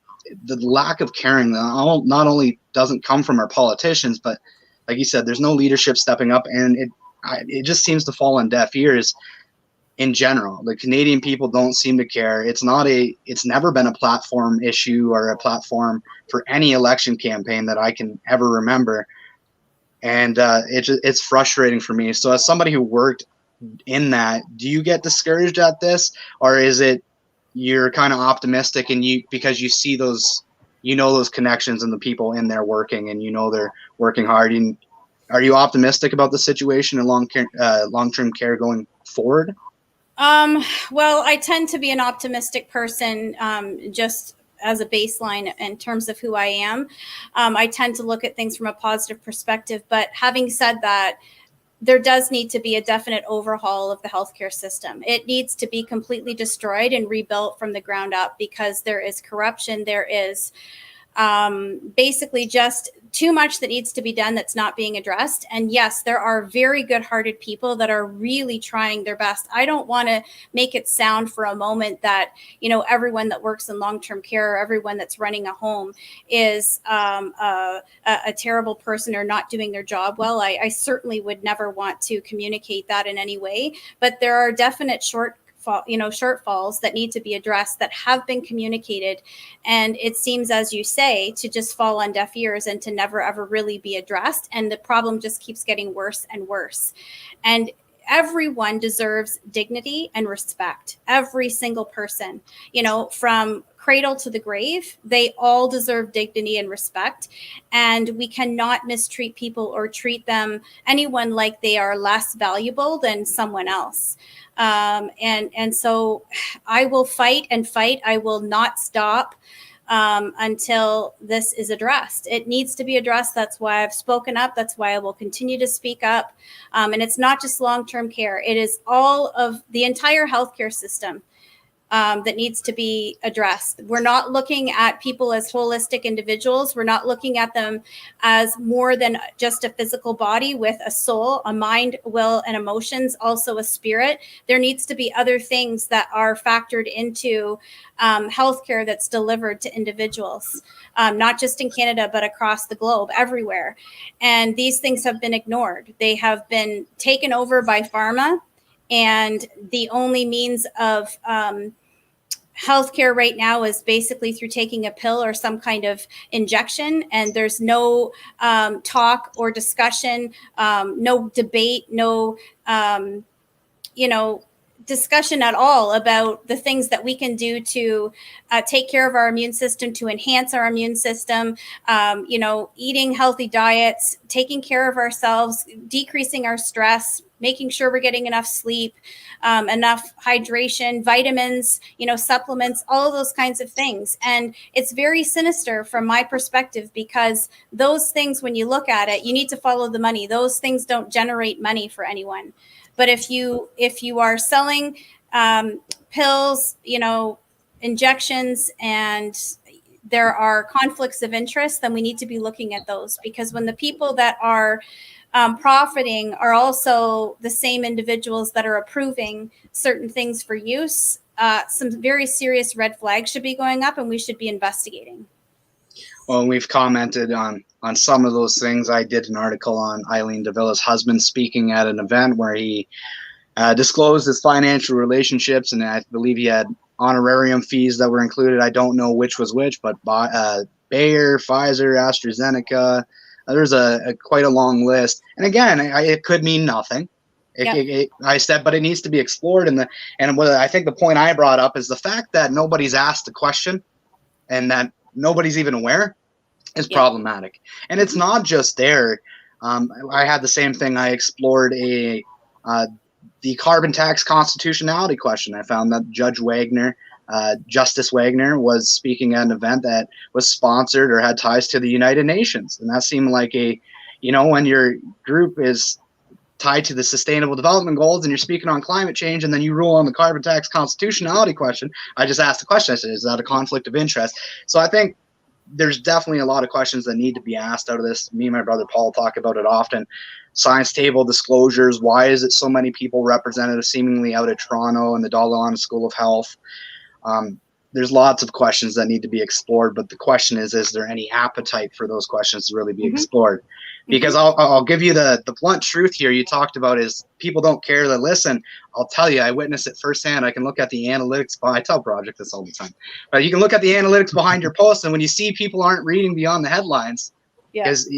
the lack of caring that not only doesn't come from our politicians, but like you said, there's no leadership stepping up, and it just seems to fall on deaf ears in general. The Canadian people don't seem to care. It's never been a platform issue or a platform for any election campaign that I can ever remember. And it's frustrating for me. So as somebody who worked in that, do you get discouraged at this, or is it you're kind of optimistic and because you see those connections and the people in there working, and they're working hard? And are you optimistic about the situation in long-term care going forward? Well, I tend to be an optimistic person, just as a baseline in terms of who I am. I tend to look at things from a positive perspective. But having said that, there does need to be a definite overhaul of the healthcare system. It needs to be completely destroyed and rebuilt from the ground up, because there is corruption. There is basically just too much that needs to be done that's not being addressed. And yes, there are very good-hearted people that are really trying their best. I don't want to make it sound for a moment that, you know, everyone that works in long-term care or everyone that's running a home is a terrible person or not doing their job well. I certainly would never want to communicate that in any way, but there are definite shortfalls that need to be addressed that have been communicated, and it seems, as you say, to just fall on deaf ears and to never ever really be addressed, and the problem just keeps getting worse and worse. And everyone deserves dignity and respect. Every single person, you know, from cradle to the grave, they all deserve dignity and respect, and we cannot mistreat people or treat anyone like they are less valuable than someone else. And so I will fight and fight. I will not stop until this is addressed. It needs to be addressed. That's why I've spoken up. That's why I will continue to speak up. And it's not just long-term care. It is all of the entire healthcare system that needs to be addressed. We're not looking at people as holistic individuals. We're not looking at them as more than just a physical body with a soul, a mind, will, and emotions, also a spirit. There needs to be other things that are factored into healthcare that's delivered to individuals, not just in Canada, but across the globe, everywhere. And these things have been ignored. They have been taken over by pharma, and the only means of healthcare right now is basically through taking a pill or some kind of injection, and there's no talk or discussion, no debate, no discussion at all about the things that we can do to take care of our immune system, to enhance our immune system, eating healthy diets, taking care of ourselves, decreasing our stress, making sure we're getting enough sleep, enough hydration, vitamins, supplements, all of those kinds of things. And it's very sinister from my perspective, because those things, when you look at it, you need to follow the money. Those things don't generate money for anyone. But if you are selling pills, injections, and there are conflicts of interest, then we need to be looking at those, because when the people that are profiting are also the same individuals that are approving certain things for use, some very serious red flags should be going up, and we should be investigating. Well, we've commented on some of those things. I did an article on Eileen Davila's husband speaking at an event where he disclosed his financial relationships, and I believe he had honorarium fees that were included. I don't know which was which, but Bayer, Pfizer, AstraZeneca, there's quite a long list. And again, it could mean nothing. But it needs to be explored. And what I think the point I brought up is the fact that nobody's asked the question and that nobody's even aware is problematic. And it's not just there. I had the same thing. I explored the carbon tax constitutionality question. I found that Judge Wagner, Justice Wagner, was speaking at an event that was sponsored or had ties to the United Nations. And that seemed like when your group is tied to the Sustainable Development Goals and you're speaking on climate change and then you rule on the carbon tax constitutionality question, I just asked the question. I said, is that a conflict of interest? So I think there's definitely a lot of questions that need to be asked out of this. Me and my brother Paul talk about it often. Science table disclosures. Why is it so many people represented seemingly out of Toronto and the Dahlonega School of Health? There's lots of questions that need to be explored, but the question is there any appetite for those questions to really be explored? Because I'll give you the blunt truth here. You talked about is people don't care to listen. I'll tell you, I witnessed it firsthand. I can look at the analytics. I tell Project this all the time, but you can look at the analytics behind your post, and when you see people aren't reading beyond the headlines, because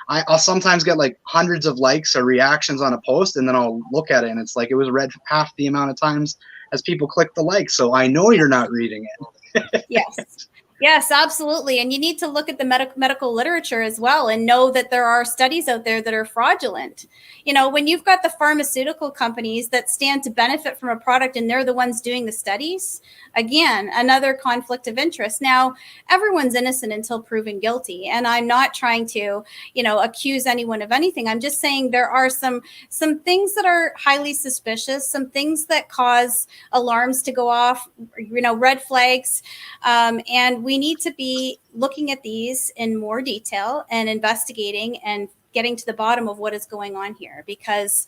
I'll sometimes get like hundreds of likes or reactions on a post, and then I'll look at it, and it's like it was read half the amount of times as people click the like. So I know you're not reading it. Yes. Yes, absolutely. And you need to look at the medical literature as well and know that there are studies out there that are fraudulent. You know, when you've got the pharmaceutical companies that stand to benefit from a product and they're the ones doing the studies, again, another conflict of interest. Now, everyone's innocent until proven guilty. And I'm not trying to, you know, accuse anyone of anything. I'm just saying there are some things that are highly suspicious, some things that cause alarms to go off, you know, red flags. And we need to be looking at these in more detail and investigating and getting to the bottom of what is going on here. Because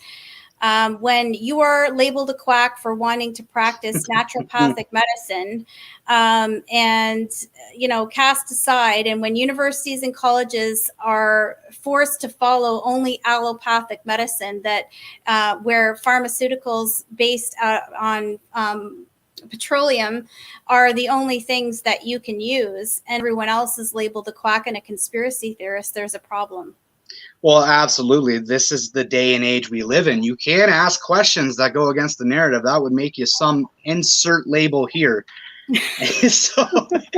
when you are labeled a quack for wanting to practice naturopathic medicine and, you know, cast aside, and when universities and colleges are forced to follow only allopathic medicine that where pharmaceuticals based on petroleum are the only things that you can use, and everyone else is labeled a quack and a conspiracy theorist, there's a problem. Well, absolutely. This is the day and age we live in. You can't ask questions that go against the narrative. That would make you some insert label here. So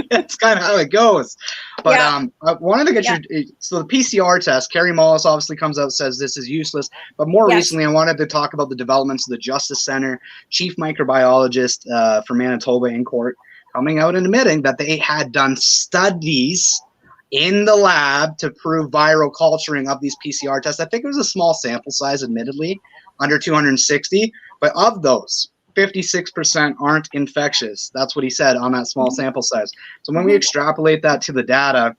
that's kind of how it goes. But I wanted to get so the PCR test, Carrie Mullis obviously comes out, says this is useless. But more recently, I wanted to talk about the developments of the Justice Center chief microbiologist for Manitoba in court, coming out and admitting that they had done studies in the lab to prove viral culturing of these PCR tests. I think it was a small sample size, admittedly, under 260. But of those, 56% aren't infectious. That's what he said on that small sample size. So when we extrapolate that to the data,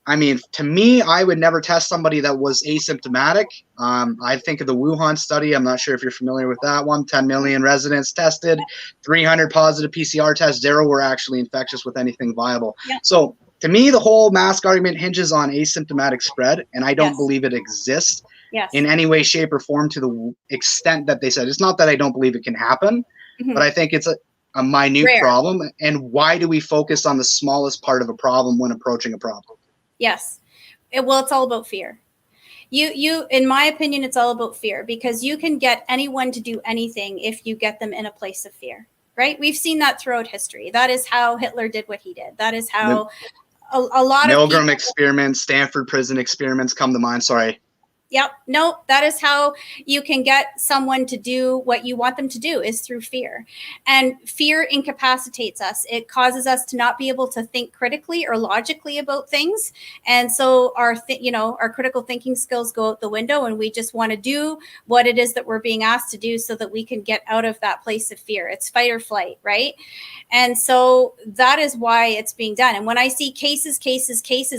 I mean, to me, I would never test somebody that was asymptomatic. I think of the Wuhan study. I'm not sure if you're familiar with that one. 10 million residents tested, 300 positive PCR tests, 0 were actually infectious with anything viable. So to me, the whole mask argument hinges on asymptomatic spread, and I don't believe it exists in any way, shape, or form to the extent that they said. It's not that I don't believe it can happen, but I think it's a minute problem. And why do we focus on the smallest part of a problem when approaching a problem? Yes. Well, it's all about fear. You, in my opinion, it's all about fear, because you can get anyone to do anything if you get them in a place of fear, right? We've seen that throughout history. That is how Hitler did what he did. That is how a lot of Milgram experiments, Stanford prison experiments come to mind. Sorry. Yep. No, that is how you can get someone to do what you want them to do, is through fear. And fear incapacitates us. It causes us to not be able to think critically or logically about things. And so our critical thinking skills go out the window, and we just want to do what it is that we're being asked to do so that we can get out of that place of fear. It's fight or flight, right? And so that is why it's being done. And when I see cases,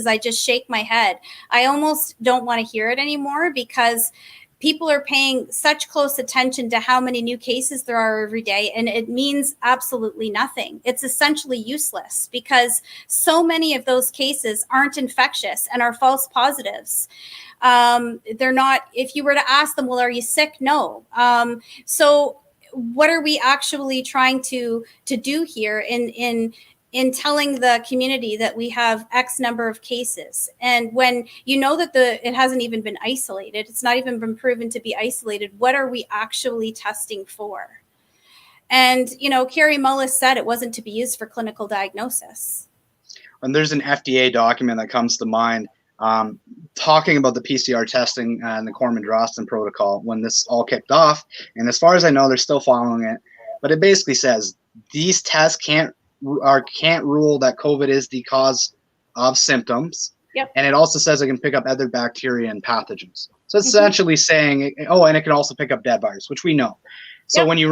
I just shake my head. I almost don't want to hear it anymore, because people are paying such close attention to how many new cases there are every day, and it means absolutely nothing. It's essentially useless, because so many of those cases aren't infectious and are false positives. They're not. If you were to ask them, well, are you sick? No. So what are we actually trying to do here in telling the community that we have X number of cases? And when you know that it hasn't even been isolated, it's not even been proven to be isolated, what are we actually testing for? And, you know, Carrie Mullis said it wasn't to be used for clinical diagnosis. And there's an FDA document that comes to mind talking about the PCR testing and the Corman-Drosten protocol when this all kicked off. And as far as I know, they're still following it. But it basically says these tests can't rule that COVID is the cause of symptoms. Yep. And it also says it can pick up other bacteria and pathogens. So it's essentially saying, and it can also pick up dead virus, which we know. So when you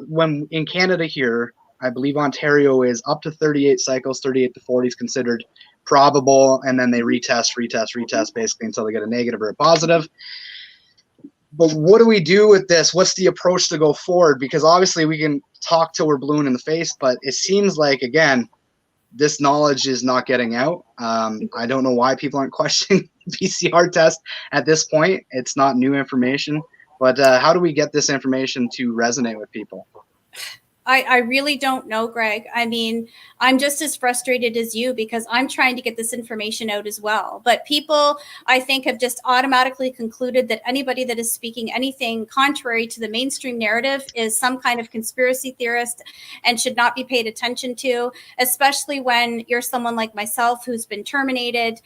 when in Canada here, I believe Ontario is up to 38 cycles, 38 to 40 is considered probable, and then they retest basically until they get a negative or a positive. But what do we do with this? What's the approach to go forward? Because obviously we can talk till we're blue in the face, but it seems like, again, this knowledge is not getting out. I don't know why people aren't questioning the PCR test at this point. It's not new information. But how do we get this information to resonate with people? I really don't know, Greg. I mean, I'm just as frustrated as you because I'm trying to get this information out as well. But people, I think, have just automatically concluded that anybody that is speaking anything contrary to the mainstream narrative is some kind of conspiracy theorist and should not be paid attention to, especially when you're someone like myself who's been terminated.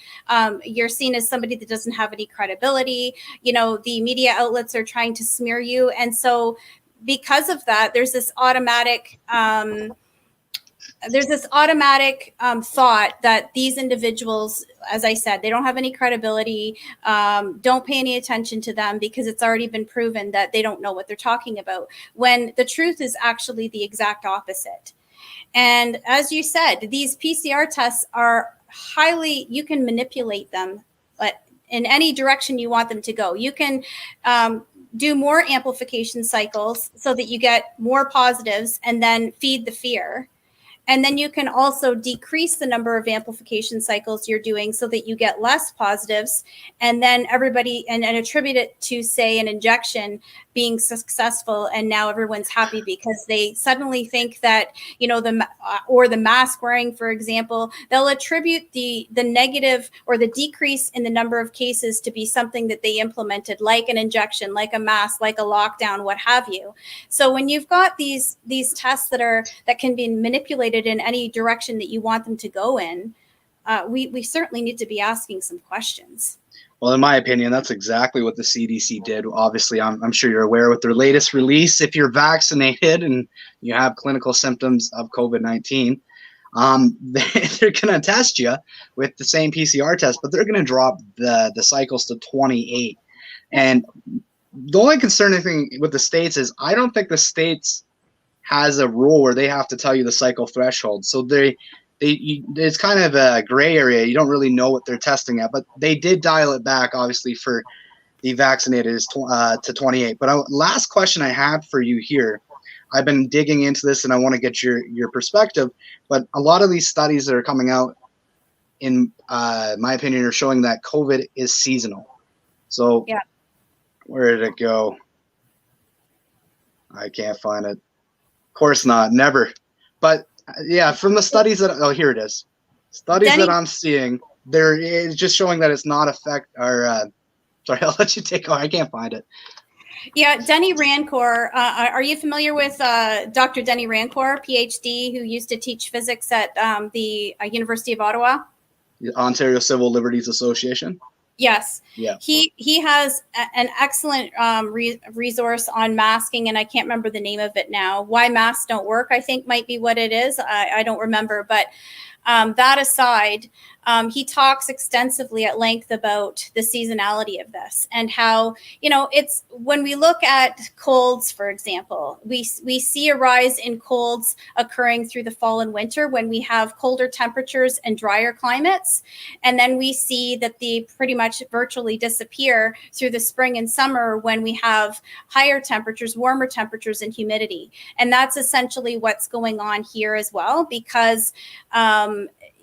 You're seen as somebody that doesn't have any credibility. You know, the media outlets are trying to smear you. And so because of that, there's this automatic thought that these individuals, as I said, they don't have any credibility. Don't pay any attention to them because it's already been proven that they don't know what they're talking about, when the truth is actually the exact opposite. And as you said, these PCR tests are highly, you can manipulate them, but in any direction you want them to go. You can do more amplification cycles so that you get more positives and then feed the fear. And then you can also decrease the number of amplification cycles you're doing so that you get less positives, and then everybody and attribute it to, say, an injection being successful, and now everyone's happy because they suddenly think that, you know, the mask wearing, for example, they'll attribute the negative or the decrease in the number of cases to be something that they implemented, like an injection, like a mask, like a lockdown, what have you. So when you've got these tests that can be manipulated in any direction that you want them to go in, we certainly need to be asking some questions. Well, in my opinion, that's exactly what the CDC did. Obviously, I'm sure you're aware with their latest release, if you're vaccinated and you have clinical symptoms of COVID-19, they're going to test you with the same PCR test, but they're going to drop the cycles to 28. And the only concerning thing with the states is I don't think the states has a rule where they have to tell you the cycle threshold. So it's kind of a gray area. You don't really know what they're testing at, but they did dial it back, obviously, for the vaccinated to 28. But last question I had for you here, I've been digging into this and I want to get your perspective, but a lot of these studies that are coming out, in my opinion, are showing that COVID is seasonal. So yeah. Where did it go? I can't find it. Of course not, never. But yeah, from the studies here it is. Studies that I'm seeing, it's just showing that it's not sorry, I'll let you take over. I can't find it. Yeah, Denny Rancourt. Are you familiar with Dr. Denny Rancourt, PhD, who used to teach physics at the University of Ottawa? The Ontario Civil Liberties Association? Yes. Yeah. He has an excellent resource on masking, and I can't remember the name of it now. Why masks don't work, I think, might be what it is. I don't remember, but that aside, he talks extensively at length about the seasonality of this and how, it's when we look at colds, for example, we see a rise in colds occurring through the fall and winter when we have colder temperatures and drier climates. And then we see that they pretty much virtually disappear through the spring and summer when we have higher temperatures, warmer temperatures, and humidity. And that's essentially what's going on here as well, because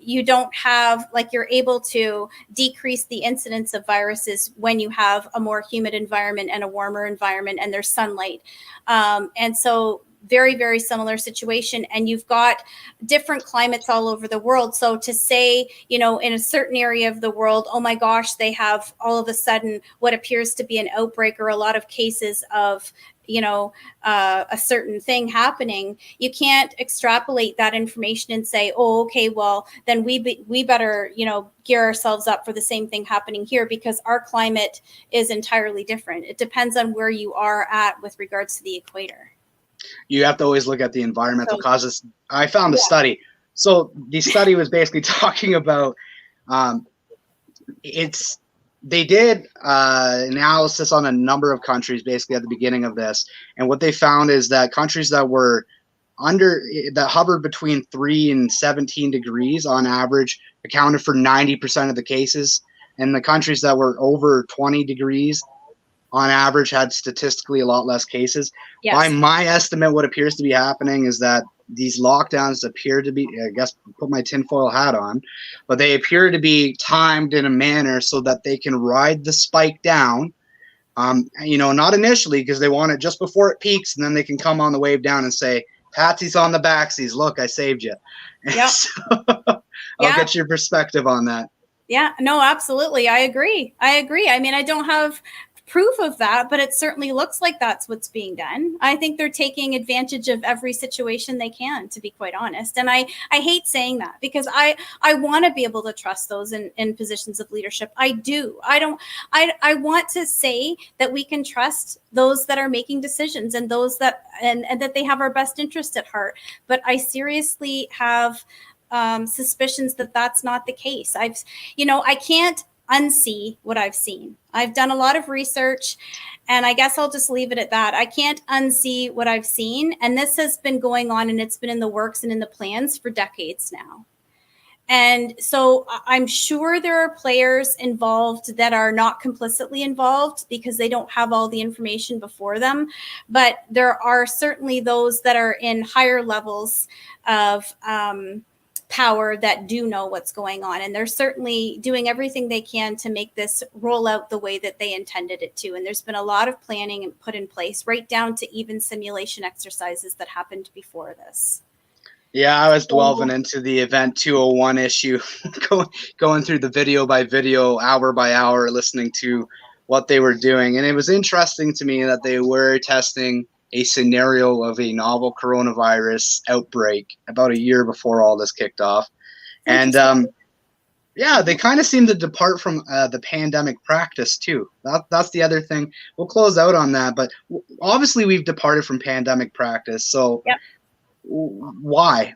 you don't have, you're able to decrease the incidence of viruses when you have a more humid environment and a warmer environment and there's sunlight. And so very, very similar situation. And you've got different climates all over the world. So to say, in a certain area of the world, oh my gosh, they have all of a sudden what appears to be an outbreak or a lot of cases of a certain thing happening, you can't extrapolate that information and say, oh, okay, well, then we better, gear ourselves up for the same thing happening here because our climate is entirely different. It depends on where you are at with regards to the equator. You have to always look at the environmental causes. I found the study. So the study was basically talking about they did analysis on a number of countries basically at the beginning of this. And what they found is that countries that were that hovered between 3 and 17 degrees on average accounted for 90% of the cases. And the countries that were over 20 degrees on average had statistically a lot less cases. Yes. By my estimate, what appears to be happening is that these lockdowns appear to be, I guess, put my tinfoil hat on, but they appear to be timed in a manner so that they can ride the spike down, not initially because they want it just before it peaks, and then they can come on the wave down and say, Patsy's on the backsies. Look, I saved you. Yep. So, I'll get your perspective on that. Yeah, no, absolutely. I agree. I mean, I don't have proof of that, but it certainly looks like that's what's being done. I think they're taking advantage of every situation they can, to be quite honest. And I hate saying that, because I want to be able to trust those in positions of leadership. I do. I want to say that we can trust those that are making decisions, and those that and that they have our best interest at heart. But I seriously have suspicions that that's not the case. I can't unsee what I've seen. I've done a lot of research, and I guess I'll just leave it at that. I can't unsee what I've seen, and this has been going on, and it's been in the works and in the plans for decades now. And so I'm sure there are players involved that are not complicitly involved because they don't have all the information before them. But there are certainly those that are in higher levels of power that do know what's going on, and they're certainly doing everything they can to make this roll out the way that they intended it to. And there's been a lot of planning and put in place, right down to even simulation exercises that happened before this. Yeah, I was delving into the Event 201 issue, going through the video by video, hour by hour, listening to what they were doing. And it was interesting to me that they were testing a scenario of a novel coronavirus outbreak about a year before all this kicked off. And yeah, they kind of seem to depart from the pandemic practice too. That's the other thing. We'll close out on that, but obviously we've departed from pandemic practice. So yep. Why?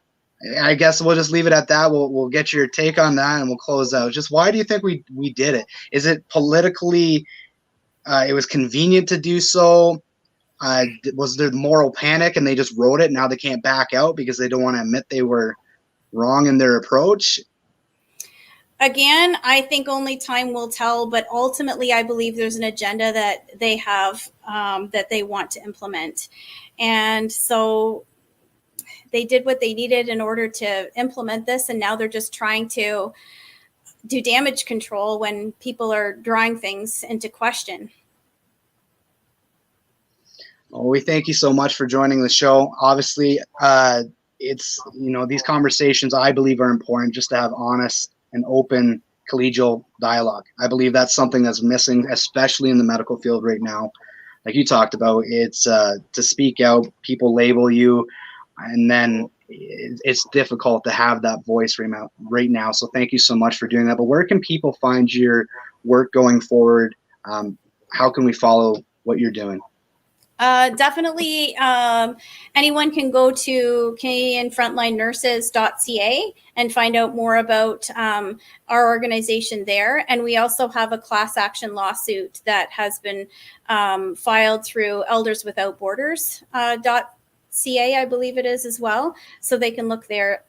I guess we'll just leave it at that. We'll get your take on that, and we'll close out. Just why do you think we did it? Is it politically, it was convenient to do so? Was there moral panic and they just wrote it? Now they can't back out because they don't want to admit they were wrong in their approach? Again, I think only time will tell, but ultimately I believe there's an agenda that they have that they want to implement. And so they did what they needed in order to implement this, and now they're just trying to do damage control when people are drawing things into question. Well, we thank you so much for joining the show. Obviously, it's, these conversations I believe are important, just to have honest and open collegial dialogue. I believe that's something that's missing, especially in the medical field right now. Like you talked about, it's to speak out, people label you, and then it's difficult to have that voice right now. So thank you so much for doing that. But where can people find your work going forward? How can we follow what you're doing? Definitely, anyone can go to CanadianFrontlineNurses.ca and find out more about our organization there. And we also have a class action lawsuit that has been filed through Elders Without Borders .ca, I believe it is as well. So they can look there.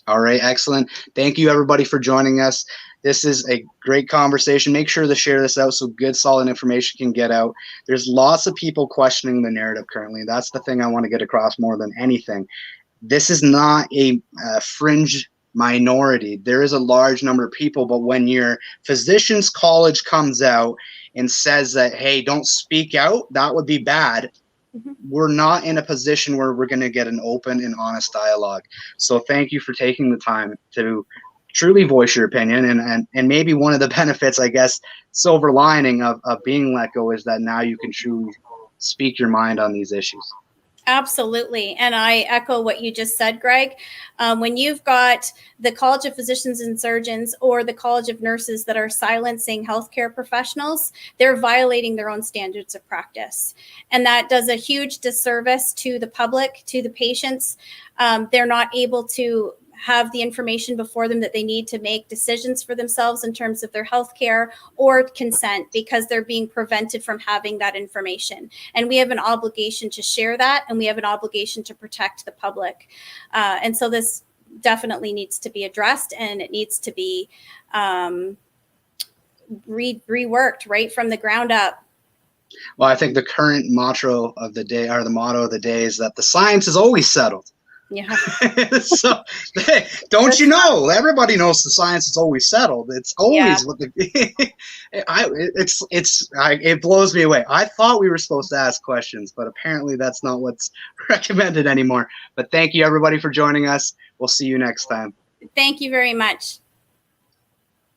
All right, excellent. Thank you, everybody, for joining us. This is a great conversation. Make sure to share this out so good, solid information can get out. There's lots of people questioning the narrative currently. That's the thing I want to get across more than anything. This is not a fringe minority. There is a large number of people, but when your physician's college comes out and says that, hey, don't speak out, that would be bad. We're not in a position where we're going to get an open and honest dialogue. So thank you for taking the time to truly voice your opinion. And maybe one of the benefits, I guess, silver lining of being let go is that now you can truly speak your mind on these issues. Absolutely. And I echo what you just said, Greg. When you've got the College of Physicians and Surgeons or the College of Nurses that are silencing healthcare professionals, they're violating their own standards of practice. And that does a huge disservice to the public, to the patients. They're not able to have the information before them that they need to make decisions for themselves in terms of their health care or consent, because they're being prevented from having that information. And we have an obligation to share that, and we have an obligation to protect the public. And so this definitely needs to be addressed, and it needs to be reworked right from the ground up. Well, I think the current motto of the day, or the motto of the day, is that the science is always settled. Yeah. So, hey, don't you know? Everybody knows the science is always settled. It's always what the. It blows me away. I thought we were supposed to ask questions, but apparently that's not what's recommended anymore. But thank you everybody for joining us. We'll see you next time. Thank you very much.